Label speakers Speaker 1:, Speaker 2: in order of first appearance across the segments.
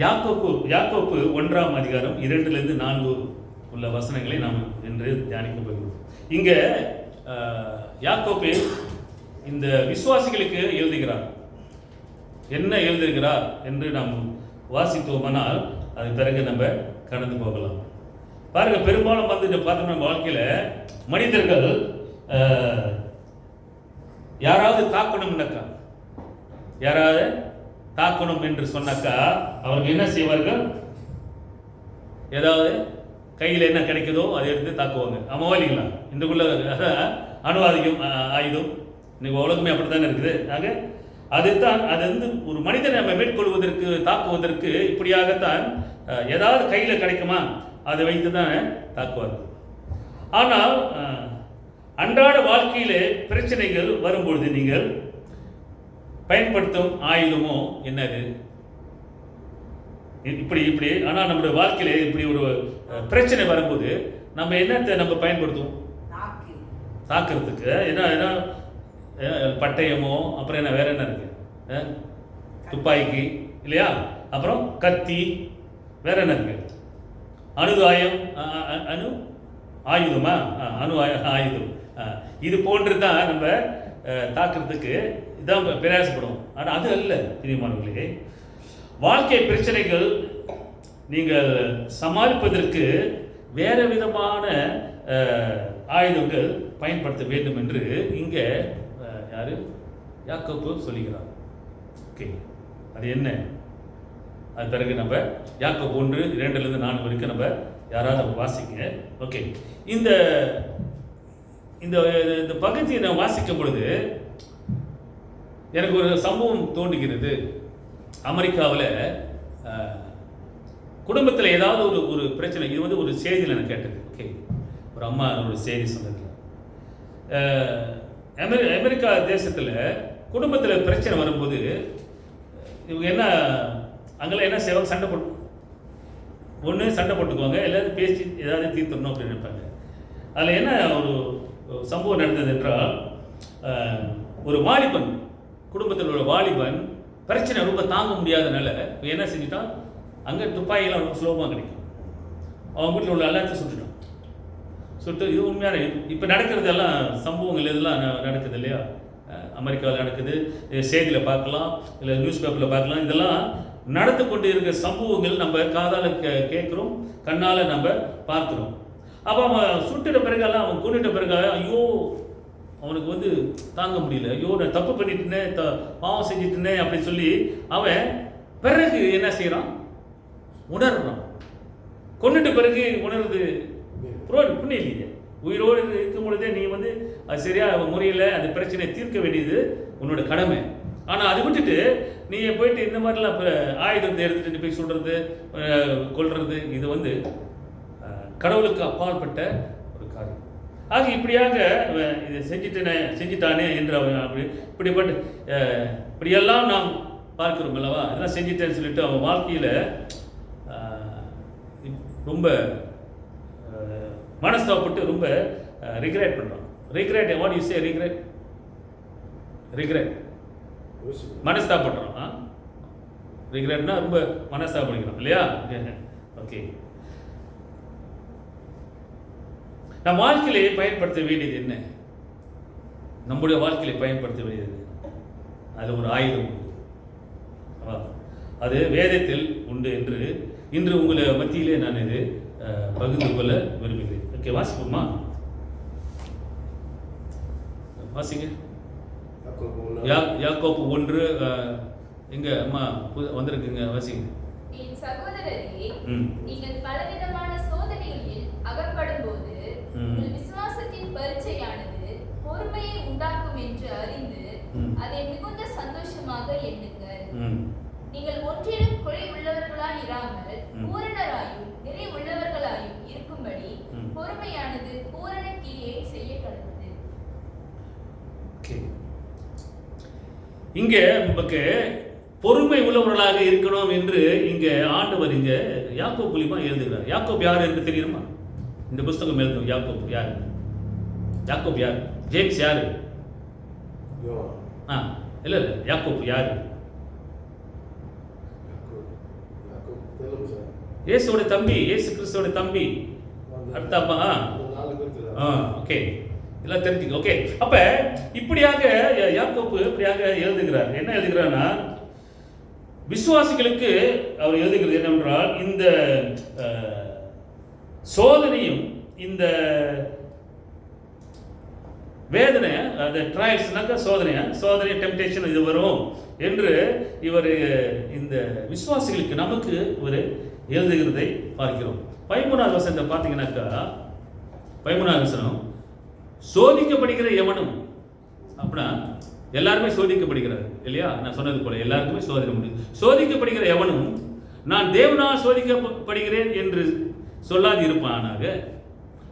Speaker 1: யாக்கோப்பு 1ஆம் அதிகாரம் 2-4 உள்ள வசனங்களை நாம் இன்று தியானிக்க போகிறோம். இங்கே யாக்கோப்பு இந்த விசுவாசிகளுக்கு எழுதுகிறார். என்ன எழுதுகிறார் என்று நாம் வாசித்தோமானால் அது பிறகு நம்ம கடந்து போகலாம். பாருங்க, பெரும்பாலும் வந்து பார்த்தோம் நம்ம வாழ்க்கையில் மனிதர்கள் யாராவது தாக்கணும்னாக்கா, யாராவது தாக்கணும் என்று சொன்னாக்கா அவர்கள் என்ன செய்வார்கள்? ஏதாவது கையில் என்ன கிடைக்குதோ அதை எடுத்து தாக்குவாங்க. ஆமாவா இல்லைங்களா? இன்றைக்குள்ள அணுவாதிகம் ஆயுதம் இன்னைக்கு உலகமே அப்படித்தானே இருக்குது. ஆக அதுதான் அது வந்து ஒரு மனிதனை நம்ம மேற்கொள்வதற்கு தாக்குவதற்கு இப்படியாகத்தான் ஏதாவது கையில் கிடைக்குமா அதை வைத்து தான் தாக்குவார்கள். ஆனால் அன்றாட வாழ்க்கையிலே பிரச்சனைகள் வரும்பொழுது நீங்கள் பயன்படுத்தும் ஆயுதமோ என்னது? இப்படி ஆனால் நம்முடைய வாழ்க்கையில இப்படி ஒரு பிரச்சனை வரும்போது நம்ம என்னத்தை நம்ம பயன்படுத்துவோம்? தாக்குறதுக்கு என்ன பட்டயமோ, அப்புறம் என்ன வேற என்ன இருக்கு? துப்பாக்கி இல்லையா? அப்புறம் கத்தி, வேற என்ன இருக்கு? அணுகாயம், அணு ஆயுதமா? ஆயுதம். இது போன்று தான் நம்ம தாக்குறதுக்கு இதான் பிரயாசப்படும். ஆனால் அது அல்ல பிரியமானவர்களே. வாழ்க்கை பிரச்சனைகள் நீங்கள் சமாளிப்பதற்கு வேறு விதமான ஆயுதங்கள் பயன்படுத்த வேண்டும் என்று இங்கே யார்? யாக்கோப்பு சொல்லுகிறார். ஓகே, அது என்ன? அது பிறகு நம்ம யாக்கோப்பு 1:2-4 வரைக்கும் நம்ம யாராவது வாசிங்க. ஓகே, இந்த இந்த இந்த பகுதியை நான் வாசிக்கும் பொழுது எனக்கு ஒரு சம்பவம் தோன்றுகிறது. அமெரிக்காவில் குடும்பத்தில் ஏதாவது ஒரு பிரச்சனை, இது வந்து ஒரு செய்தியில் எனக்கு கேட்டது. ஓகே, ஒரு அம்மா ஒரு செய்தி சொன்னது. அமெரிக்கா தேசத்தில் குடும்பத்தில் பிரச்சனை வரும்போது இவங்க என்ன அங்கெல்லாம் என்ன செய்வாங்க? சண்டை போட்டு சண்டை போட்டுக்குவாங்க, எல்லாரும் பேசி ஏதாவது தீர்த்தணும் அப்படின்னு நினைப்பாங்க. அதில் என்ன ஒரு சம்பவம் நடந்தது என்றால், ஒரு வாலிபன், குடும்பத்தில் உள்ள வாலிபன் பிரச்சனை ரொம்ப தாங்க முடியாதனால என்ன செஞ்சுட்டான்? அங்கே துப்பாக்கிலாம் ரொம்ப சுலபமாக கிடைக்கும். அவன் வீட்டில் உள்ள எல்லாத்தையும் சுட்டுட்டான். சுட்டு இது உண்மையான இப்போ நடக்கிறதெல்லாம் சம்பவங்கள் இதெல்லாம் நடக்குது இல்லையா? அமெரிக்காவில் நடக்குது, செய்தியில் பார்க்கலாம், இல்லை நியூஸ் பேப்பரில் பார்க்கலாம். இதெல்லாம் நடந்து கொண்டு இருக்கிற சம்பவங்கள் நம்ம காதால் கேட்குறோம், கண்ணால் நம்ம பார்க்குறோம். அப்போ அவன் சுட்டுட்ட பிறகெல்லாம், அவன் கொண்டுட்ட பிறகு ஐயோ அவனுக்கு வந்து தாங்க முடியல, ஐயோ நான் தப்பு பண்ணிட்டுனே, பாவம் செஞ்சுட்டுனே அப்படின்னு சொல்லி அவன் பிறகு என்ன செய்கிறான்? உணர்றான். கொண்டுட்ட பிறகு உணர்றது புண்ணியம் இல்லையே. உயிரோடு இருக்கும் பொழுதே நீ வந்து அது சரியாக முறையில் அந்த பிரச்சனையை தீர்க்க வேண்டியது உன்னோட கடமை. ஆனால் அதை விட்டுட்டு நீ போயிட்டு இந்த மாதிரிலாம் ஆயுதத்தை எடுத்துகிட்டு போய் சொல்கிறது, கொள்வது, இது வந்து கடவுளுக்கு அப்பாற்பட்ட ஒரு காரியம். ஆக இப்படியாக இதை செஞ்சிட்டானே என்று அவன் இப்படியெல்லாம் நாம் பார்க்கிறோம் அல்லவா? இதெல்லாம் செஞ்சிட்டேன்னு சொல்லிட்டு அவன் வாழ்க்கையில் ரொம்ப மனஸ்தாபப்பட்டு ரொம்ப ரிக்ரெட் பண்ணுறான். Regret, what you say? Regret மனஸ்தாபப்படுறான். ரிக்ரெட்னா ரொம்ப மனஸ்தாபப்படுகிறான் இல்லையா? ஓகே, நம் வாழ்க்கையிலே பயன்படுத்த வேண்டியது என்ன? நம்முடைய வாழ்க்கையிலே பயன்படுத்த வேண்டியது அது ஒரு ஆயுதம் உண்டு. அது வேதத்தில் உண்டு என்று இன்று உங்களை மத்தியிலே நான் இது பகிர்ந்து கொள்ள விரும்புகிறேன். ஓகே, வாசிப்போமா? வாசிங்க. யாக்கோப்பு 1 எங்க அம்மா வந்திருக்குங்க, வாசிங்க.
Speaker 2: என் சகோதரரே, நீங்கள் பலவிதமான சோதனைகளில் அகப்படும்போது உங்கள் விசுவாசத்தின் பரீட்சையானது பொறுமையை உண்டாக்கும் என்று அறிந்து அதை மிகுந்த சந்தோஷமாக எண்ணுங்கள். நீங்கள் ஒன்றிலும் குறை உள்ளவர்களாய் இராமல் பூரணராயும் நிறை உள்ளவர்களாயும் இருக்கும்படி பொறுமையானது பூரண கிரியை செய்ய கடவுது.
Speaker 1: இங்கே நமக்கு பொறுமை உள்ளவர்களாக இருக்கணும் என்று இங்கே ஆண்டவர் இங்கே யாக்கோப்பு மூலியமா எழுதுகிறார். யாக்கோப்பு யார் என்று தெரியுமா? இந்த புஸ்தகம் எழுதும் யாக்கோப்பு யார்? யாக்கோப்பு யார்? ஜேம்ஸ் யாரு? இல்லை யாக்கோப்பு யாரு? இயேசுவோட தம்பி, இயேசு கிறிஸ்துவோட தம்பி, அடுத்த அம்மா. ஓகே, எல்லாம் தெரிஞ்சுக்க. ஓகே, அப்ப இப்படியாக யாக்கோபு இப்படியாக எழுதுகிறார். என்ன எழுதுகிறார்னா, விசுவாசிகளுக்கு அவர் எழுதுகிறது என்னவென்றால், இந்த சோதனையும் இந்த வேதனை, அந்த ட்ரையல்ஸ்னாக்கா சோதனை டெம்டேஷன் இது வரும் என்று இவர் இந்த விசுவாசிகளுக்கு நமக்கு ஒரு எழுதுகிறதை பார்க்கிறோம். 13வது வசனத்தை பார்த்தீங்கன்னாக்கா, 13வது வசனம், சோதிக்கப்படுகிற எவனும், அப்படின்னா எல்லாருமே சோதிக்கப்படுகிறார் இல்லையா? நான் சொன்னது போல எல்லாருக்குமே சோதனை முடியும். சோதிக்கப்படுகிற எவனும் நான் தேவனால் சோதிக்கப்படுகிறேன் என்று சொல்லாது இருப்பானாக.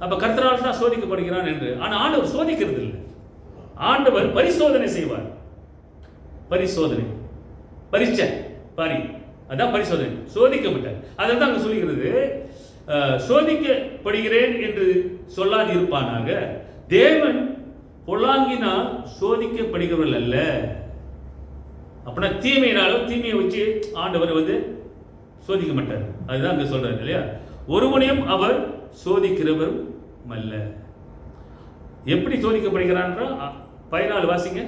Speaker 1: அப்ப கர்த்தரால் தான் சோதிக்கப்படுகிறான் என்று. ஆனால் ஆண்டவர் சோதிக்கிறது இல்லை, ஆண்டவர் பரிசோதனை செய்வார். பரிசோதனை, பரீட்சை, அதான் பரிசோதனை, சோதிக்கப்பட்டார். அதை தான் அங்க சொல்லுகிறது, சோதிக்கப்படுகிறேன் என்று சொல்லாது இருப்பானாக. தேவன் பொல்லாங்கினால் சோதிக்கப்படுகிறவர்கள் அல்ல. அப்படின்னா தீமையினாலும் தீமையை வச்சு ஆண்டவர் சோதிக்க மாட்டார். அதுதான் அங்க சொல்றாரு இல்லையா? ஒருவனையும் அவர் சோதிக்கிறவரும் அல்ல. எப்படி சோதிக்கப்படுகிறான்? 14 வாசிங்க.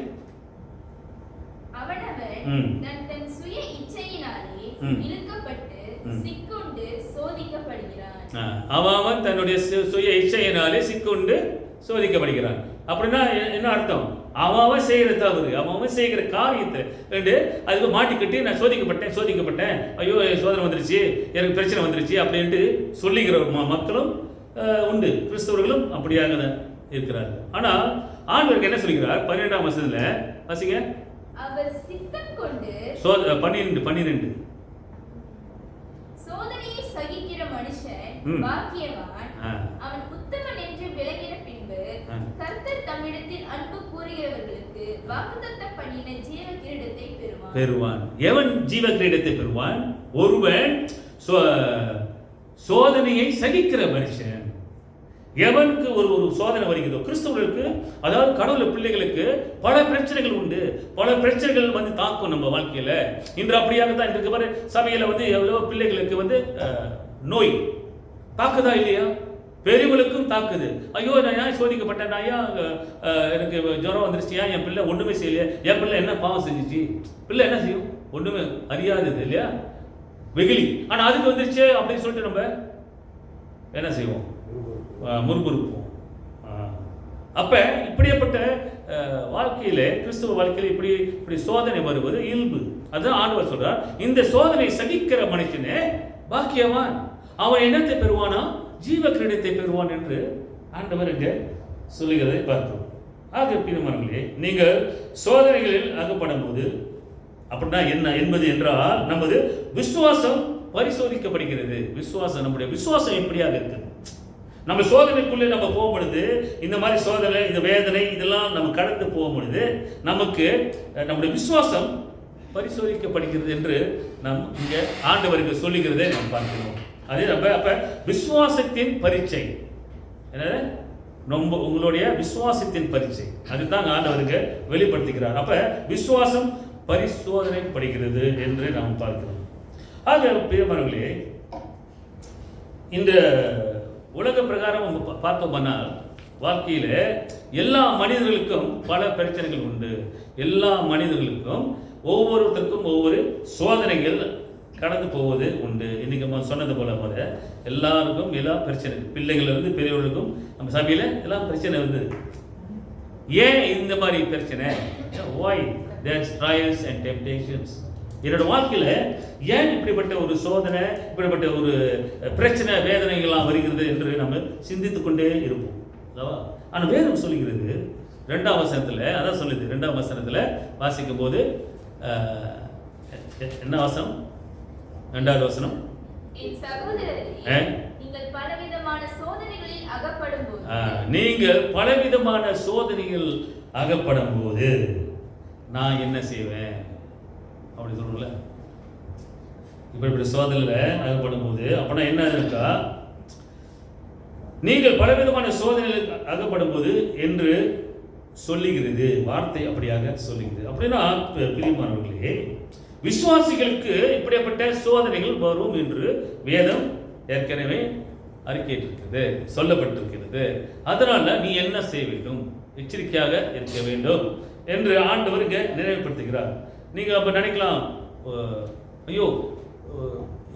Speaker 1: அவன் தன்னுடைய சுய இச்சையினாலே சிக்குண்டு சோதிக்கப்படுகிறான். அப்படின்னா என்ன அர்த்தம்? அவன் செய்கிற தவறு, அவன் செய்கிற காரியத்தை அதுக்கு மாட்டிக்கிட்டு நான் சோதிக்கப்பட்டேன், ஐயோ சோதனை வந்துருச்சு, எனக்கு பிரச்சனை வந்துருச்சு அப்படின்ட்டு சொல்லிக்கிற மக்களும் உண்டு. கிறிஸ்தவர்களும் அப்படியாக இருக்கிறார்கள். ஆனால் ஆண்டவருக்கு என்ன சொல்கிறார்? 12ஆம் வசனத்துல வாசிங்க. 12
Speaker 2: சோதனையை சகிக்கிற மனுஷன் பாக்கியவான், அவன் உத்தமன் என்று விளங்கின பின்பு கர்த்தர் தம்மிடத்தில் அன்பு கூறுகிறவர்களுக்கு வாக்குத்தத்தம் பண்ணின ஜீவ கிரீடத்தை பெறுவான்.
Speaker 1: எவன் ஜீவ கிரீடத்தை பெறுவான்? ஒருவன் சோதனையை சகிக்கிற மனுஷன். எவனுக்கு ஒரு சோதனை வருகிறதோ, கிறிஸ்தவர்களுக்கு, அதாவது கடவுள் பிள்ளைகளுக்கு பல பிரச்சனைகள் உண்டு. பல பிரச்சனைகள் தாக்கும் நம்ம வாழ்க்கையில. இன்று அப்படியாக தான் இருக்கு பாரு, சபையில எவ்வளவு பிள்ளைகளுக்கு நோய் தாக்குதா இல்லையா? பெரியவர்களுக்கும் தாக்குது. ஐயோ நான் ஏன் சோதிக்கப்பட்டேன், நான் ஏன் எனக்கு ஜுரம் வந்துருச்சு, ஏன் என் பிள்ளை ஒன்றுமே செய்யலையா, என் பிள்ளை என்ன பாவம் செஞ்சிச்சு? பிள்ளை என்ன செய்யும்? ஒன்றுமே அறியாதது இல்லையா? வெகுளி. ஆனால் அதுக்கு வந்துருச்சு அப்படின்னு சொல்லிட்டு நம்ம என்ன செய்வோம்? முறுமுறுப்போம். அப்ப இப்படிப்பட்ட வாழ்க்கையில, கிறிஸ்துவ வாழ்க்கையில இப்படி சோதனை வருவது இயல்பு. அதுதான் ஆண்டவர் சொல்றார், இந்த சோதனை சகிக்கிற மனுஷனே பாக்கியவான், அவன் என்னத்தை பெறுவானா? ஜீவ கிரீடத்தை பெறுவான் என்று ஆண்டவர் இங்கே சொல்லுகிறதை பார்த்தோம். ஆக பிரியமானவர்களே, நீங்கள் சோதனைகளில் அகப்படும் போது அப்படின்னா என்ன என்பது என்றால், நமது விசுவாசம் பரிசோதிக்கப்படுகிறது. நம்முடைய விசுவாசம் எப்படியாக இருக்குது? நம்ம சோதனைக்குள்ளே நம்ம போகும் பொழுது, இந்த மாதிரி சோதனை, இந்த வேதனை, இதெல்லாம் நம்ம கடந்து போகும் பொழுது நமக்கு நம்முடைய விசுவாசம் பரிசோதிக்கப்படுகிறது என்று நாம் இங்கே ஆண்டவருக்கு சொல்லுகிறதை நாம் பார்க்கிறோம். அதே நம்ம அப்ப விசுவாசத்தின் பரீட்சை என்னது? உங்களுடைய விசுவாசத்தின் பரீட்சை, அதுதான் ஆண்டவருக்கு வெளிப்படுத்துகிறார். அப்ப விசுவாசம் பரிசோதனைப்படுகிறது என்று நாம் பார்க்கிறோம். ஆக பிரியமானவர்களே, இந்த உலக பிரகாரம் பார்த்தோம்னால் வாழ்க்கையில எல்லா மனிதர்களுக்கும் பல பிரச்சனைகள் உண்டு. எல்லா மனிதர்களுக்கும் ஒவ்வொருத்தருக்கும் ஒவ்வொரு சோதனைகள் கடந்து போவது உண்டு. இன்னைக்கு சொன்னது போல எல்லாருக்கும் எல்லா பிரச்சனை, பிள்ளைகளிலிருந்து பெரியவர்களுக்கும் நம்ம சபையில எல்லாம் பிரச்சனை வந்தது. ஏன் இந்த மாதிரி பிரச்சனை? why there's trials and temptations. என்னோட வாழ்க்கையில ஏன் இப்படிப்பட்ட ஒரு சோதனை, இப்படிப்பட்ட ஒரு பிரச்சனை, வேதனைகள்லாம் வருகிறது என்று நம்ம சிந்தித்துக் கொண்டே இருப்போம். ஆனால் வேதம் சொல்லுகிறது 2ஆம் வசனத்துல, அதான் சொல்லுது 2ஆம் வசனத்துல வாசிக்கும் போது என்ன வசனம்? 2வது வசனம்,
Speaker 2: நீங்கள் பலவிதமான சோதனைகளில் அகப்படும் போது நான் என்ன செய்வேன் அப்படி சொல்றல. இப்படி சோதனையில அகப்படும் போது அப்படின்னா என்ன இருக்கா? நீங்கள் பலவிதமான சோதனையில் அகப்படும் போது என்று சொல்லுகிறது. வார்த்தை அப்படியாக சொல்லுகிறது. அப்படின்னா பிரியமானவர்களே,
Speaker 1: விசுவாசிகளுக்கு இப்படிப்பட்ட சோதனைகள் வரும் என்று வேதம் ஏற்கனவே அறிக்கையிட்டிருக்கிறது, சொல்லப்பட்டிருக்கிறது. அதனால நீ என்ன செய்ய வேண்டும்? எச்சரிக்கையாக இருக்க வேண்டும் என்று ஆண்டவர் இங்கே நினைவுபடுத்துகிறார். நீங்க அப்ப நினைக்கலாம், ஐயோ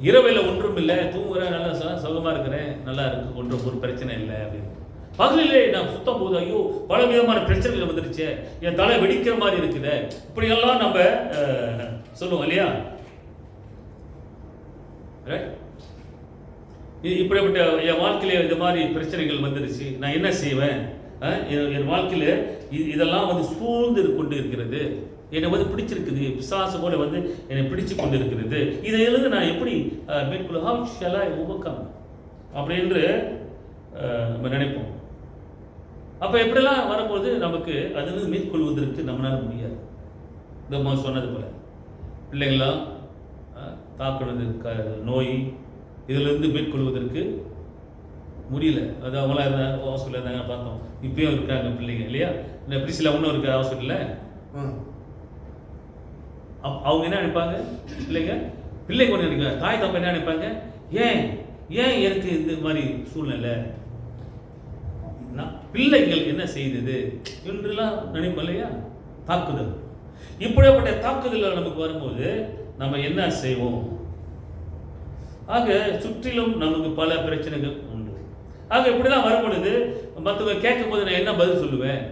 Speaker 1: இரவில் ஒன்றும் இல்லை, தூங்குறேன், நல்லா சுகமா இருக்கிறேன், நல்லா இருக்கு, ஒன்றும் ஒரு பிரச்சனை இல்லை அப்படின்னு. பகலிலே நான் சுத்தம் போது ஐயோ பல விதமான பிரச்சனைகள் வந்துருச்சு, என் தலை வெடிக்கிற மாதிரி இருக்குது, இப்படியெல்லாம் நம்ம சொல்லுவோம் இல்லையா? இப்படிப்பட்ட என் வாழ்க்கையில இந்த மாதிரி பிரச்சனைகள் வந்துருச்சு, நான் என்ன செய்வேன்? என் வாழ்க்கையில இதெல்லாம் வந்து சூழ்ந்து கொண்டு இருக்கிறது, என்னை வந்து பிடிச்சிருக்குது, பிசாசு போல வந்து என்னை பிடிச்சு கொண்டு இருக்கிறது, இதிலிருந்து நான் எப்படி மேற்கொள்ள, how shall I overcome அப்படின்னு நம்ம நினைப்போம். அப்போ எப்படிலாம் வரும்போது நமக்கு அதிலிருந்து மேற்கொள்வதற்கு நம்மளால முடியாது. இந்த சொன்னது போல பிள்ளைங்களாம் தாக்குனது நோய், இதிலிருந்து மேற்கொள்வதற்கு முடியல. அது அவங்களாம் இருந்தாங்க, ஹாஸ்பிட்டலில் இருந்தாங்க, பார்த்தோம். இப்பயும் இருக்காங்க பிள்ளைங்க இல்லையா? இந்த பிரிசில் ஒன்றும் இருக்கு ஹாஸ்பிட்டலில். அவங்க என்ன நினைப்பாங்க? பிள்ளைங்க ஒன்று நினைப்பாங்க, தாய் தப்ப என்ன நினைப்பாங்க? ஏன் எனக்கு இந்த மாதிரி சூழ்நிலை, பிள்ளைகள் என்ன செய்தது என்றெல்லாம் நினைப்போம் இல்லையா? தாக்குதல். இப்படிப்பட்ட தாக்குதல் நமக்கு வரும்போது நம்ம என்ன செய்வோம்? ஆக சுற்றிலும் நமக்கு பல பிரச்சனைகள் உண்டு. ஆக இப்படிலாம் வரும்பொழுது மற்றவங்க கேட்கும் போது நான் என்ன பதில் சொல்லுவேன்?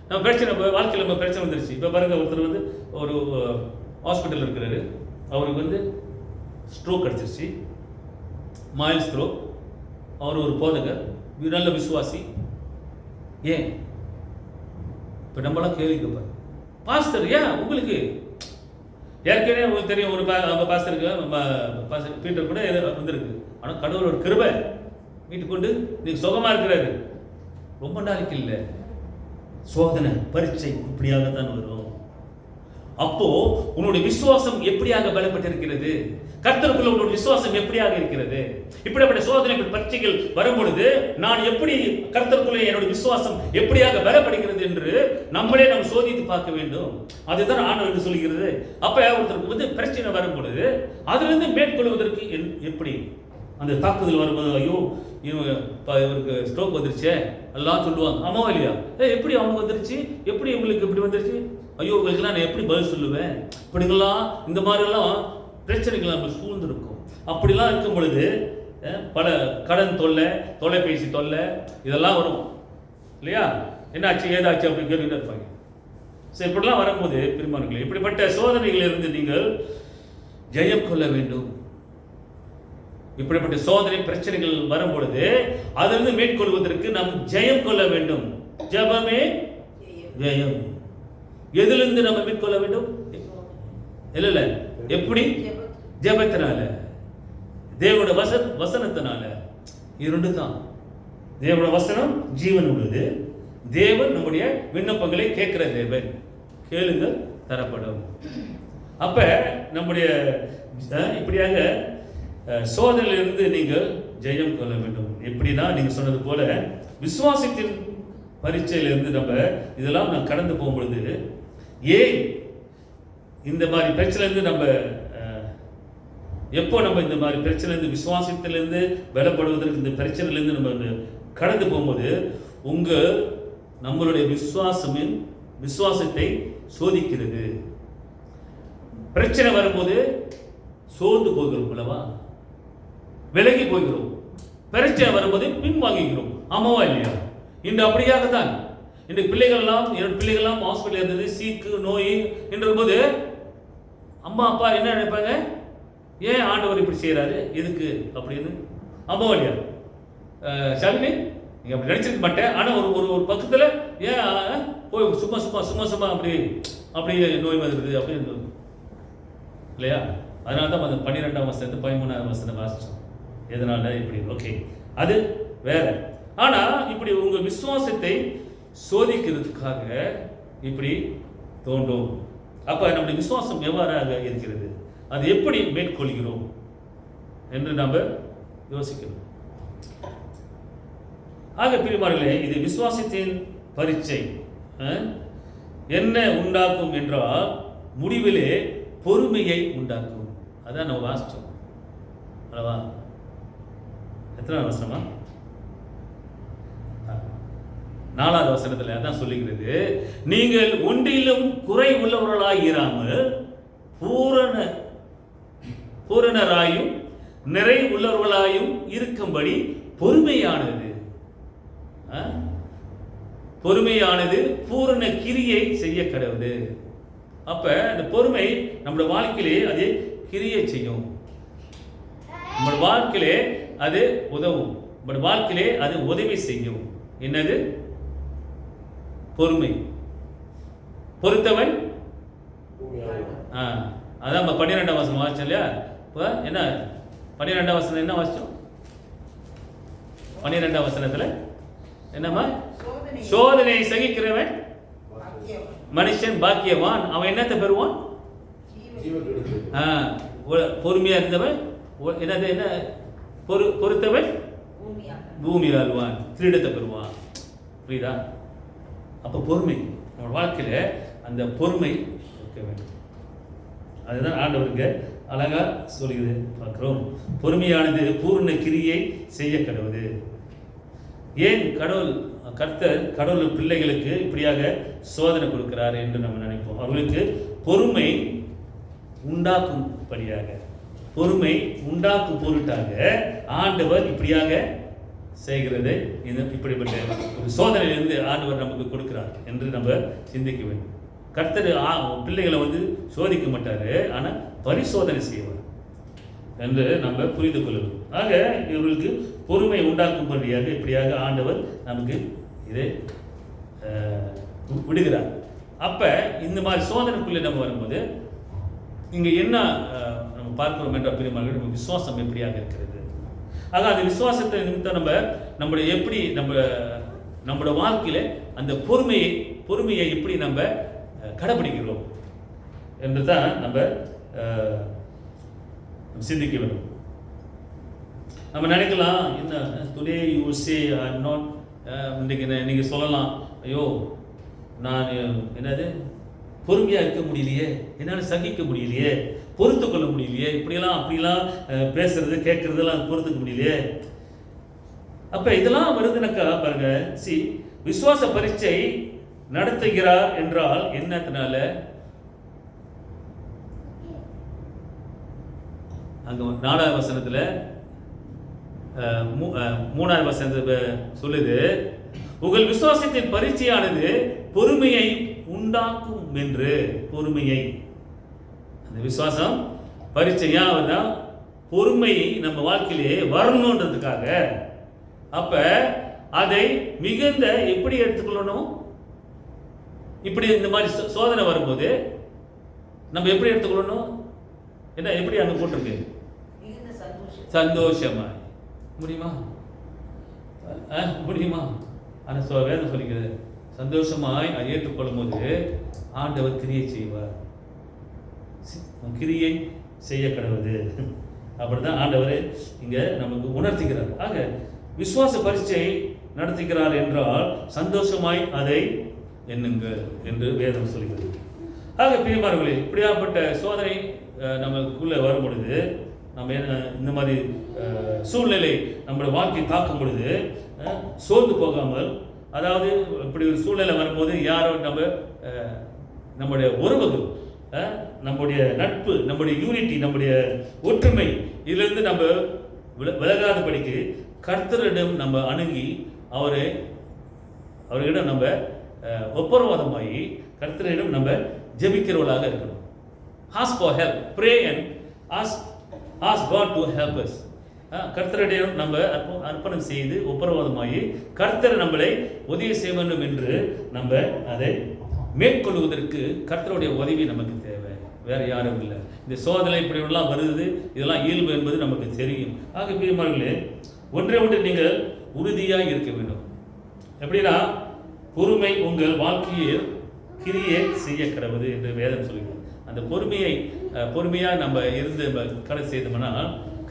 Speaker 1: நம்ம பிரச்சனை வாழ்க்கையில் நம்ம பிரச்சனை வந்துருச்சு. இப்போ பாருங்க, ஒருத்தர் வந்து ஒரு ஹாஸ்பிட்டல் இருக்கிறாரு, அவருக்கு வந்து ஸ்ட்ரோக் அடிச்சிருச்சு, மைல்ட் ஸ்ட்ரோக். அவர் ஒரு போதகர், நல்ல விசுவாசி. ஏன் இப்போ நம்மளாம் கேள்வி கேட்பார், பாஸ்டர் ஏன் உங்களுக்கு ஏற்கனவே உங்களுக்கு தெரியும், ஒரு பாஸ்டருக்கு பீட்டர் கூட வந்திருக்கு, ஆனால் கடவுளோட கிருபை வீட்டுக்கு கொண்டு நீங்கள் சுகமாக இருக்கிறாரு. ரொம்ப நாளைக்கு இல்லை, சோதனை பரீட்சை இப்படியாகத்தான் வரும். அப்போ உன்னுடைய விசுவாசம் எப்படியாக பலப்பட்டிருக்கிறது? கர்த்தருக்குள்ள உன்னுடைய விசுவாசம் எப்படியாக இருக்கிறது? இப்படிப்பட்ட சோதனைகள் பரீட்சைகள் வரும்பொழுது நான் எப்படி கர்த்தருக்குள்ள என்னுடைய விசுவாசம் எப்படியாக பலப்படுகிறது என்று நம்மளே நம்ம சோதித்து பார்க்க வேண்டும். அதுதான் ஆண்டவர் சொல்கிறது. அப்ப ஒருத்தருக்கு வந்து பிரச்சனை வரும்பொழுது அதிலிருந்து மேற்கொள்வதற்கு எப்படி அந்த தாக்குதல் வரும்போது, ஐயோ இவருக்கு ஸ்ட்ரோக் வந்துருச்சே எல்லாம் சொல்லுவாங்க, ஆமாவா இல்லையா? எப்படி அவங்க வந்துருச்சு, எப்படி இவங்களுக்கு இப்படி வந்துருச்சு, ஐயோ இவங்களுக்குலாம் நான் எப்படி பதில் சொல்லுவேன்? இப்படிங்கெல்லாம் இந்த மாதிரிலாம் பிரச்சனைகள் நம்ம சூழ்ந்திருக்கும். அப்படிலாம் இருக்கும் பொழுது பல கடன் தொல்லை, தொலைபேசி தொல்லை, இதெல்லாம் வரும் இல்லையா? என்னாச்சு ஏதாச்சு அப்படின்னு கேட்டுக்கிட்டே இருப்பாங்க. சரி, இப்படிலாம் வரும்போது பெருமானங்களே, இப்படிப்பட்ட சோதனைகளிலிருந்து நீங்கள் ஜெயம் கொள்ள வேண்டும். இப்படிப்பட்ட சோதனை பிரச்சனைகள் வரும் பொழுது அதிலிருந்து மேற்கொள்வதற்கு நாம் ஜெயம் கொள்ள வேண்டும். ஜெபமே ஜெயம். எதிலிருந்து நம்ம மேற்கொள்ள வேண்டும்? இல்ல எப்படி? ஜெபத்தினால, தேவனுடைய வசனத்தினால. இரண்டு தான். தேவனுடைய வசனம் ஜீவன் உள்ளது. தேவன் நம்முடைய விண்ணப்பங்களை கேட்கிற தேவன். கேளுங்கள் தரப்படும். அப்ப நம்முடைய இப்படியாக சோதனையிலிருந்து நீங்கள் ஜெயம் கொள்ள வேண்டும். எப்படின்னா நீங்க சொன்னது போல விசுவாசத்தின் பரீட்சையிலிருந்து நம்ம இதெல்லாம் நான் கடந்து போகும்பொழுது, ஏன் இந்த மாதிரி பிரச்சனையிலிருந்து நம்ம எப்போ நம்ம இந்த மாதிரி பிரச்சனையிலிருந்து விசுவாசத்திலிருந்து பலப்படுவதற்கு இந்த பிரச்சனையிலிருந்து நம்ம கடந்து போகும்போது நம்மளுடைய விசுவாசத்தை சோதிக்கிறது. பிரச்சனை வரும்போது சோர்ந்து போகிறோம் அல்லவா, விலகி போகிறோம். பிரச்சனை வரும்போது பின்வாங்குகிறோம், ஆமாவா இல்லையா? இன்று அப்படியாகத்தான் இன்று என்னோட பிள்ளைகள்லாம் ஹாஸ்பிட்டல் இருந்தது, சீக்கு நோய் என்ற போது அம்மா அப்பா என்ன நினைப்பாங்க? ஏன் ஆண்டவர் இப்படி செய்யறாரு, எதுக்கு அப்படின்னு. அம்மாவா இல்லையா? ஷாலினி நீங்க அப்படி நினைச்சிருக்க மாட்டேன், ஆனா ஒரு பக்கத்துல ஏன் போய் சும்மா அப்படி நோய் வருது அப்படின்னு இல்லையா? அதனால தான் அந்த 12ஆம் வசனத்தை 13ஆம் வசனத்தை வாசிச்சோம். எதனால இப்படி? ஓகே, அது வேற. ஆனா இப்படி உங்க விசுவாசத்தை சோதிக்கிறதுக்காக இப்படி தோன்றும். அப்ப நம்முடைய விசுவாசம் எவ்வாறாக இருக்கிறது, அது எப்படி மேற்கொள்கிறோம் என்று நாம் யோசிக்கணும். ஆக பிரியமானவர்களே, இது விசுவாசத்தின் பரீட்சை என்ன உண்டாக்கும் என்றால் முடிவிலே பொறுமையை உண்டாக்கும். அதான் நம்ம வாசிச்சோம் அல்லவா? எத்தனை வசனமா? 4வது வசனத்தில் அதான் சொல்லுகிறது, நீங்கள் ஒன்றிலும் குறை உள்ளவர்களாய் இராமல் பூரணராயும் நிறை உள்ளவர்களாயும் இருக்கும்படி பொறுமையானது பூரண கிரியை செய்ய கடவுது. அப்ப அந்த பொறுமை நம்முடைய வாழ்க்கையிலே அது கிரியை செய்யும். நம்முடைய வாழ்க்கையிலே அது உதவும். நம்முடைய வாழ்க்கையிலே அது உதவி செய்யும். என்னது? பொறுமை. பொறுத்தவன் அதான் 12ஆம் வசனம் வாசிச்சோம் இல்லையா? இப்போ என்ன 12ஆம் வசனம் என்ன வாசிச்சோம்? 12ஆம் வசனத்துல என்னம்மா? சோதனை சகிக்கிறவன் மனுஷன் பாக்கியவான். அவன் என்னத்தை பெறுவான்? பொறுமையா இருந்தவன் என்னது? என்ன பொறுத்தவன் பூமி ஆழ்வான், கிரீடத்தை பெறுவான். புரியுதா? அப்போ பொறுமை நம்ம வாழ்க்கையில அந்த பொறுமை இருக்க வேண்டும். அதுதான் ஆண்டவருக்கு அழகா சொல்லுகிறது பார்க்கிறோம். பொறுமையானது பூர்ண கிரியை செய்ய கடவுது. ஏன் கர்த்தர் கடவுள் பிள்ளைகளுக்கு இப்படியாக சோதனை கொடுக்கிறார் என்று நம்ம நினைப்போம். அவர்களுக்கு பொறுமை உண்டாக்கும்படியாக, பொறுமை உண்டாக்கும் பொருட்டாக ஆண்டவர் இப்படியாக செய்கிறது. இப்படிப்பட்ட ஒரு சோதனையிலிருந்து ஆண்டவர் நமக்கு கொடுக்கிறார் என்று நம்ம சிந்திக்க வேண்டும். கர்த்தர் பிள்ளைகளை சோதிக்க மாட்டாரு, ஆனால் பரிசோதனை செய்வார் என்று நம்ம புரிந்து கொள்ளணும். ஆக இவர்களுக்கு பொறுமை உண்டாக்கும்படியாக இப்படியாக ஆண்டவர் நமக்கு இதை விடுகிறார். அப்ப இந்த மாதிரி சோதனைக்குள்ளே நம்ம வரும்போது இங்க என்ன நம்ம பார்க்கிறோம் என்ற பிரியமானவர்களே, நம்ம விசுவாசம் எப்படியாக இருக்கிறது. ஆக அந்த விசுவாசத்தை நிமித்தம் நம்முடைய எப்படி நம்முடைய வாழ்க்கையில அந்த பொறுமையை எப்படி நம்ம கடைபிடிக்கிறோம் என்று தான் நம்ம சிந்திக்க வேண்டும். நம்ம நினைக்கலாம், என்ன today you say I am not, இன்றைக்கு நீங்கள் சொல்லலாம், ஐயோ நான் என்னது பொறுமையாக இருக்க முடியலையே, என்னால் சகிக்க முடியலையே, பொறுத்து கொள்ள முடியலையே, இப்படிலாம் அப்படிலாம் பேசுறது கேட்கறதெல்லாம் பொறுத்துக்க முடியலையே. அப்போ இதெல்லாம் வருதுனாக்கா பாருங்க, விசுவாச பரீட்சை நடத்துகிறார் என்றால் என்னத்தினால? அங்க 4வது வசனத்துல 3வது வசனத்துல சொல்லுது, உங்கள் விசுவாசத்தின் பரீட்சையானது பொறுமையை உண்டாக்கும் என்று. பொறுமையை, அந்த விசுவாசம் பரீட்சையா பொறுமை நம்ம வாழ்க்கையிலே வரணுன்றதுக்காக. அப்ப அதை மிகுந்த எப்படி எடுத்துக்கொள்ளணும்? இப்படி இந்த மாதிரி சோதனை வரும்போது நம்ம எப்படி எடுத்துக்கொள்ளணும்? என்ன எப்படி அங்க போட்டிருக்கு? சந்தோஷமாய். முடியுமா? முடியுமா? ஆனால் வேதம் சொல்லிக்கிறது, சந்தோஷமாய் அதை ஏற்றுக்கொள்ளும் போது ஆண்டவர் கிரியை செய்வார். கிரியை செய்ய கடவுது. அப்படிதான் ஆண்டவர் இங்க நமக்கு உணர்த்துகிறார். ஆக விசுவாச பரீட்சை நடத்துகிறார் என்றால் சந்தோஷமாய் அதை எண்ணுங்கள் என்று வேதம் சொல்கிறது. ஆக பிரியமானவர்களே, இப்படியாப்பட்ட சோதனை நமக்குள்ளே வரும் பொழுது, நம்ம இந்த மாதிரி சூழ்நிலை நம்முடைய வாழ்க்கை தாக்கும் பொழுது சோர்ந்து போகாமல், அதாவது இப்படி ஒரு சூழ்நிலை வரும்போது யாரோ நம்முடைய உறவுகள், நம்முடைய நட்பு, நம்முடைய யூனிட்டி, நம்முடைய ஒற்றுமை, இதிலிருந்து நம்ம விலகாதபடிக்கு கர்த்தரிடம் நம்ம அணுகி அவர்களிடம் நம்ம ஒப்புரவாதமாகி கர்த்தரிடம் நம்ம ஜெபிக்கிறவர்களாக இருக்கணும். Ask for help, pray and ask God to help us. கர்த்தரிடம் நம்ம அர்ப்பணம் செய்து ஒப்புரவாதமாகி கர்த்தர் நம்மளை உதவி செய்ய வேண்டும் என்று நம்ம அதை மேற்கொள்வதற்கு கர்த்தருடைய உதவி நமக்கு தேவை, வேற யாரும் இல்லை. இந்த சோதனை இப்படி எல்லாம் வருது, இதெல்லாம் இயல்பு என்பது நமக்கு தெரியும். ஆக பிரியமானவர்களே, ஒன்றை நீங்கள் உறுதியாக இருக்க வேண்டும். எப்படின்னா, பொறுமை உங்கள் வாழ்க்கையில் கிரியை செய்ய கடவுது என்று வேதம் சொல்லுகிறது. அந்த பொறுமையாக நம்ம இருந்து கடை செய்தோம்னா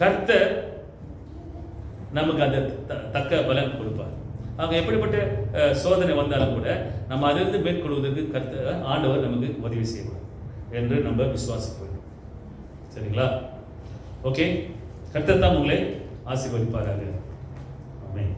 Speaker 1: கர்த்தர் நமக்கு அந்த தக்க பலன் கொடுப்பார். ஆக எப்படிப்பட்ட சோதனை வந்தாலும் கூட நம்ம அதிலிருந்து மேற்கொள்வதற்கு ஆண்டவர் நமக்கு உதவி செய்வார் என்று நம்ம விசுவாசிக்க வேண்டும். சரிங்களா? ஓகே, கர்த்தர் தான் உங்களை ஆசீர்வதிப்பாராக. ஆமென்.